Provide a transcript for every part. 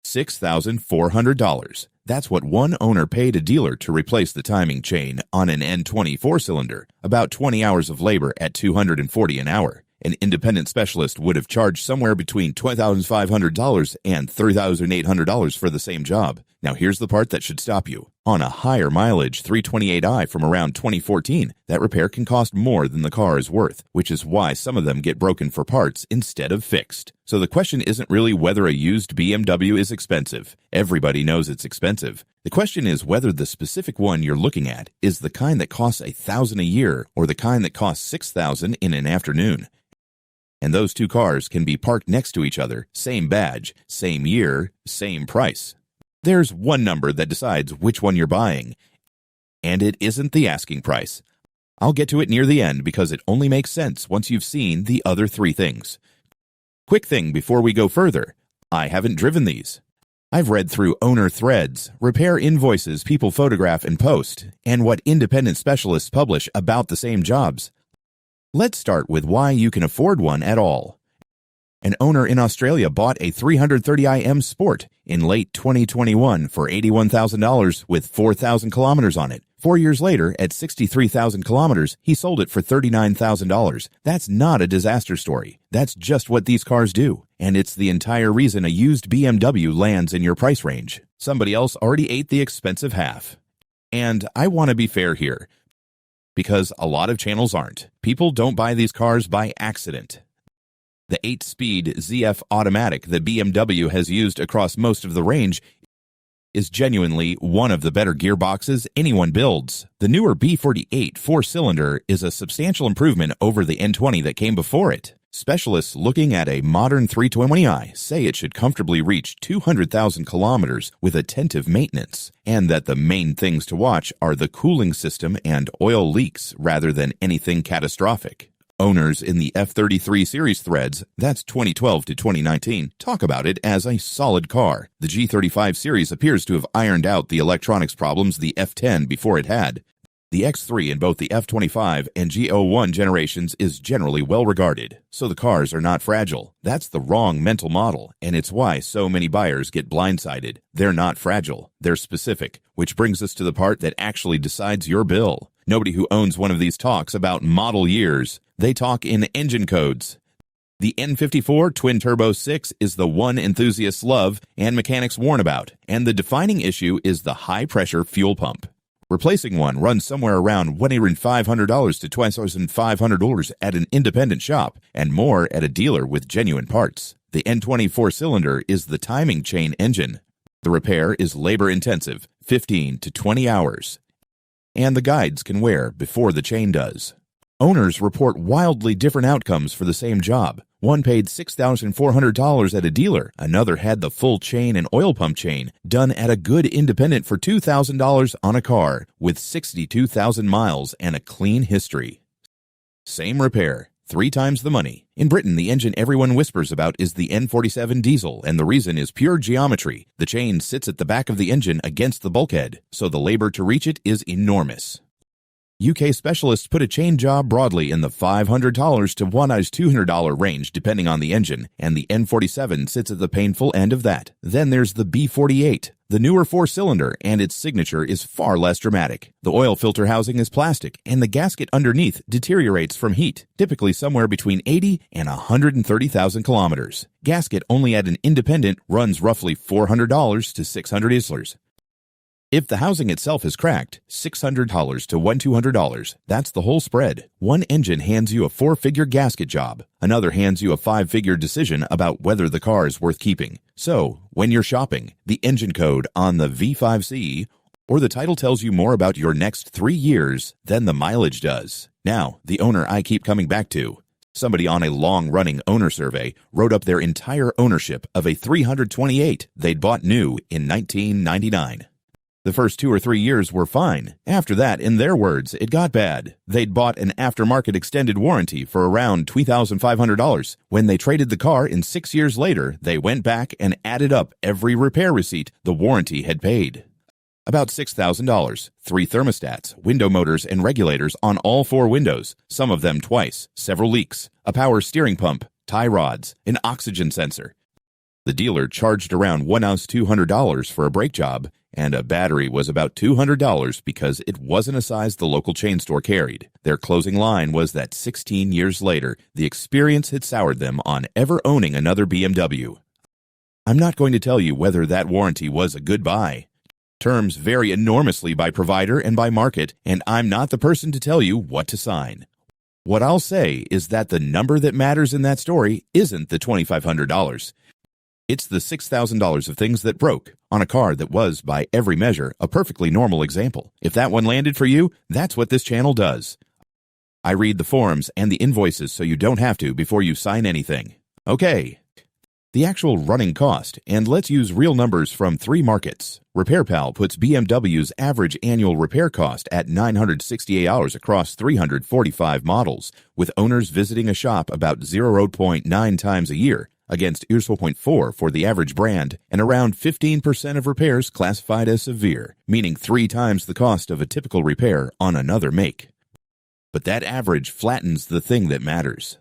$6,400. That's what one owner paid a dealer to replace the timing chain on an N20 4-cylinder, about 20 hours of labor at $240 an hour. An independent specialist would have charged somewhere between $2,500 and $3,800 for the same job. Now here's the part that should stop you. On a higher mileage 328i from around 2014, that repair can cost more than the car is worth, which is why some of them get broken for parts instead of fixed. So the question isn't really whether a used BMW is expensive. Everybody knows it's expensive. The question is whether the specific one you're looking at is the kind that costs $1,000 a year or the kind that costs $6,000 in an afternoon. And those two cars can be parked next to each other, same badge, same year, same price. There's one number that decides which one you're buying, and it isn't the asking price. I'll get to it near the end because it only makes sense once you've seen the other three things. Quick thing before we go further, I haven't driven these. I've read through owner threads, repair invoices people photograph and post, and what independent specialists publish about the same jobs. Let's start with why you can afford one at all. An owner in Australia bought a 330iM Sport in late 2021 for $81,000 with 4,000 kilometers on it. 4 years later, at 63,000 kilometers, he sold it for $39,000. That's not a disaster story. That's just what these cars do. And it's the entire reason a used BMW lands in your price range. Somebody else already ate the expensive half. And I want to be fair here, because a lot of channels aren't. People don't buy these cars by accident. The 8-speed ZF automatic that BMW has used across most of the range is genuinely one of the better gearboxes anyone builds. The newer B48 4-cylinder is a substantial improvement over the N20 that came before it. Specialists looking at a modern 320i say it should comfortably reach 200,000 kilometers with attentive maintenance, and that the main things to watch are the cooling system and oil leaks rather than anything catastrophic. Owners in the F33 series threads, that's 2012 to 2019, talk about it as a solid car. The G35 series appears to have ironed out the electronics problems the F10 before it had. The X3 in both the F25 and G01 generations is generally well regarded, so the cars are not fragile. That's the wrong mental model, and it's why so many buyers get blindsided. They're not fragile, they're specific, which brings us to the part that actually decides your bill. Nobody who owns one of these talks about model years. They talk in engine codes. The N54 Twin-Turbo 6 is the one enthusiasts love and mechanics warn about, and the defining issue is the high-pressure fuel pump. Replacing one runs somewhere around $1,500 to $2,500 at an independent shop, and more at a dealer with genuine parts. The N20 4-cylinder is the timing chain engine. The repair is labor-intensive, 15 to 20 hours, and the guides can wear before the chain does. Owners report wildly different outcomes for the same job. One paid $6,400 at a dealer. Another had the full chain and oil pump chain done at a good independent for $2,000 on a car with 62,000 miles and a clean history. Same repair, 3 times the money. In Britain, the engine everyone whispers about is the N47 diesel, and the reason is pure geometry. The chain sits at the back of the engine against the bulkhead, so the labor to reach it is enormous. UK specialists put a chain job broadly in the $500 to $200 range depending on the engine, and the N47 sits at the painful end of that. Then there's the B48, the newer 4-cylinder, and its signature is far less dramatic. The oil filter housing is plastic, and the gasket underneath deteriorates from heat, typically somewhere between 80 and 130,000 kilometers. Gasket only at an independent runs roughly $400 to $600. If the housing itself is cracked, $600 to $1,200. That's the whole spread. One engine hands you a 4-figure gasket job. Another hands you a 5-figure decision about whether the car is worth keeping. So, when you're shopping, the engine code on the V5CE or the title tells you more about your next 3 years than the mileage does. Now, the owner I keep coming back to. Somebody on a long-running owner survey wrote up their entire ownership of a 328 they'd bought new in 1999. The first 2 or 3 years were fine. After that, in their words, it got bad. They'd bought an aftermarket extended warranty for around $2,500. When they traded the car in 6 years later, they went back and added up every repair receipt the warranty had paid. About $6,000, 3 thermostats, window motors and regulators on all 4 windows, some of them twice, several leaks, a power steering pump, tie rods, an oxygen sensor. The dealer charged around $1,200 for a brake job, and a battery was about $200 because it wasn't a size the local chain store carried. Their closing line was that 16 years later, the experience had soured them on ever owning another BMW. I'm not going to tell you whether that warranty was a good buy. Terms vary enormously by provider and by market, and I'm not the person to tell you what to sign. What I'll say is that the number that matters in that story isn't the $2,500. It's the $6,000 of things that broke on a car that was, by every measure, a perfectly normal example. If that one landed for you, that's what this channel does. I read the forms and the invoices so you don't have to before you sign anything. Okay. The actual running cost, and let's use real numbers from 3 markets. RepairPal puts BMW's average annual repair cost at $968 across 345 models, with owners visiting a shop about 0.9 times a year, against 0.4 for the average brand, and around 15% of repairs classified as severe, meaning 3 times the cost of a typical repair on another make. But that average flattens the thing that matters.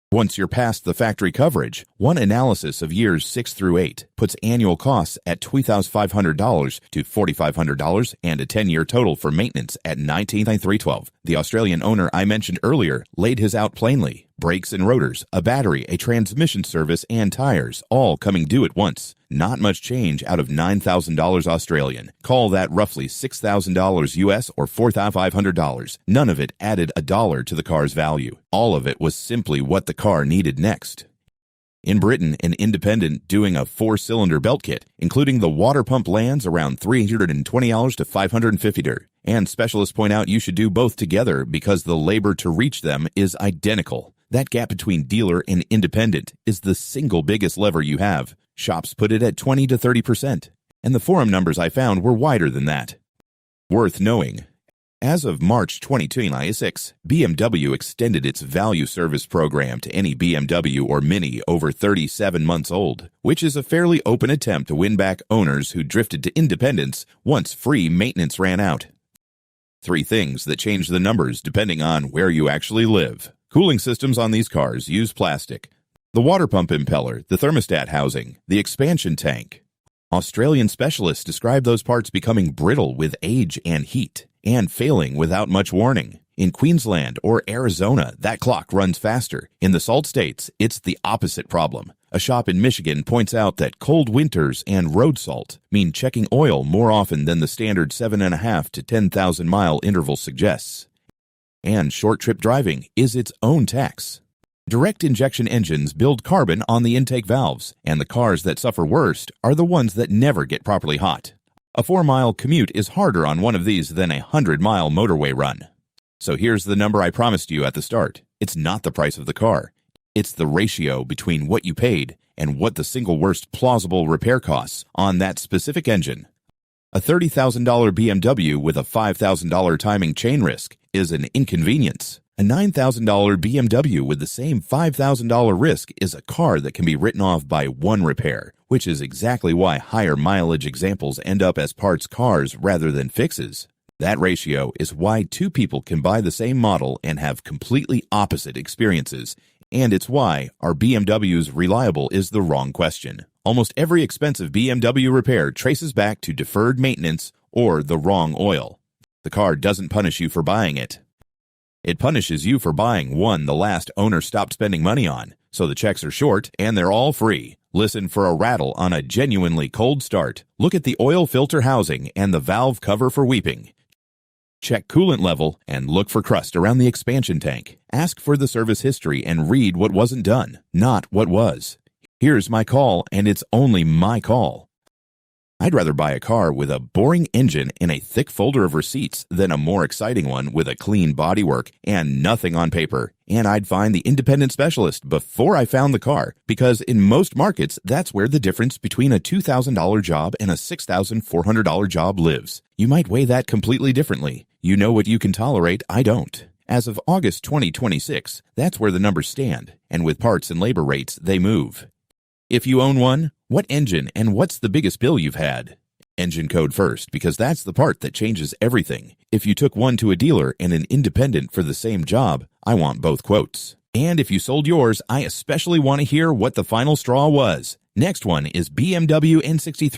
Once you're past the factory coverage, one analysis of years 6 through 8 puts annual costs at $2,500 to $4,500 and a 10-year total for maintenance at $19,312. The Australian owner I mentioned earlier laid his out plainly. Brakes and rotors, a battery, a transmission service, and tires, all coming due at once. Not much change out of $9,000 Australian. Call that roughly $6,000 US or $4,500. None of it added a dollar to the car's value. All of it was simply what the car needed next. In Britain, an independent doing a 4-cylinder belt kit, including the water pump, lands around $320 to $550. And specialists point out you should do both together because the labor to reach them is identical. That gap between dealer and independent is the single biggest lever you have. Shops put it at 20 to 30%, and the forum numbers I found were wider than that. Worth knowing. As of March 2026, BMW extended its value service program to any BMW or Mini over 37 months old, which is a fairly open attempt to win back owners who drifted to independence once free maintenance ran out. 3 things that change the numbers depending on where you actually live. Cooling systems on these cars use plastic. The water pump impeller, the thermostat housing, the expansion tank. Australian specialists describe those parts becoming brittle with age and heat, and failing without much warning. In Queensland or Arizona, that clock runs faster. In the salt states, it's the opposite problem. A shop in Michigan points out that cold winters and road salt mean checking oil more often than the standard 7.5 to 10,000 mile interval suggests. And short trip driving is its own tax. Direct injection engines build carbon on the intake valves, and the cars that suffer worst are the ones that never get properly hot. A 4-mile commute is harder on one of these than a 100-mile motorway run. So here's the number I promised you at the start. It's not the price of the car. It's the ratio between what you paid and what the single worst plausible repair costs on that specific engine. A $30,000 BMW with a $5,000 timing chain risk is an inconvenience. A $9,000 BMW with the same $5,000 risk is a car that can be written off by one repair, which is exactly why higher mileage examples end up as parts cars rather than fixes. That ratio is why 2 people can buy the same model and have completely opposite experiences, and it's why are BMWs reliable is the wrong question. Almost every expensive BMW repair traces back to deferred maintenance or the wrong oil. The car doesn't punish you for buying it. It punishes you for buying one the last owner stopped spending money on, so the checks are short and they're all free. Listen for a rattle on a genuinely cold start. Look at the oil filter housing and the valve cover for weeping. Check coolant level and look for crust around the expansion tank. Ask for the service history and read what wasn't done, not what was. Here's my call, and it's only my call. I'd rather buy a car with a boring engine and a thick folder of receipts than a more exciting one with a clean bodywork and nothing on paper. And I'd find the independent specialist before I found the car, because in most markets, that's where the difference between a $2,000 job and a $6,400 job lives. You might weigh that completely differently. You know what you can tolerate, I don't. As of August 2026, that's where the numbers stand, and with parts and labor rates, they move. If you own one, what engine and what's the biggest bill you've had? Engine code first, because that's the part that changes everything. If you took one to a dealer and an independent for the same job, I want both quotes. And if you sold yours, I especially want to hear what the final straw was. Next one is BMW N63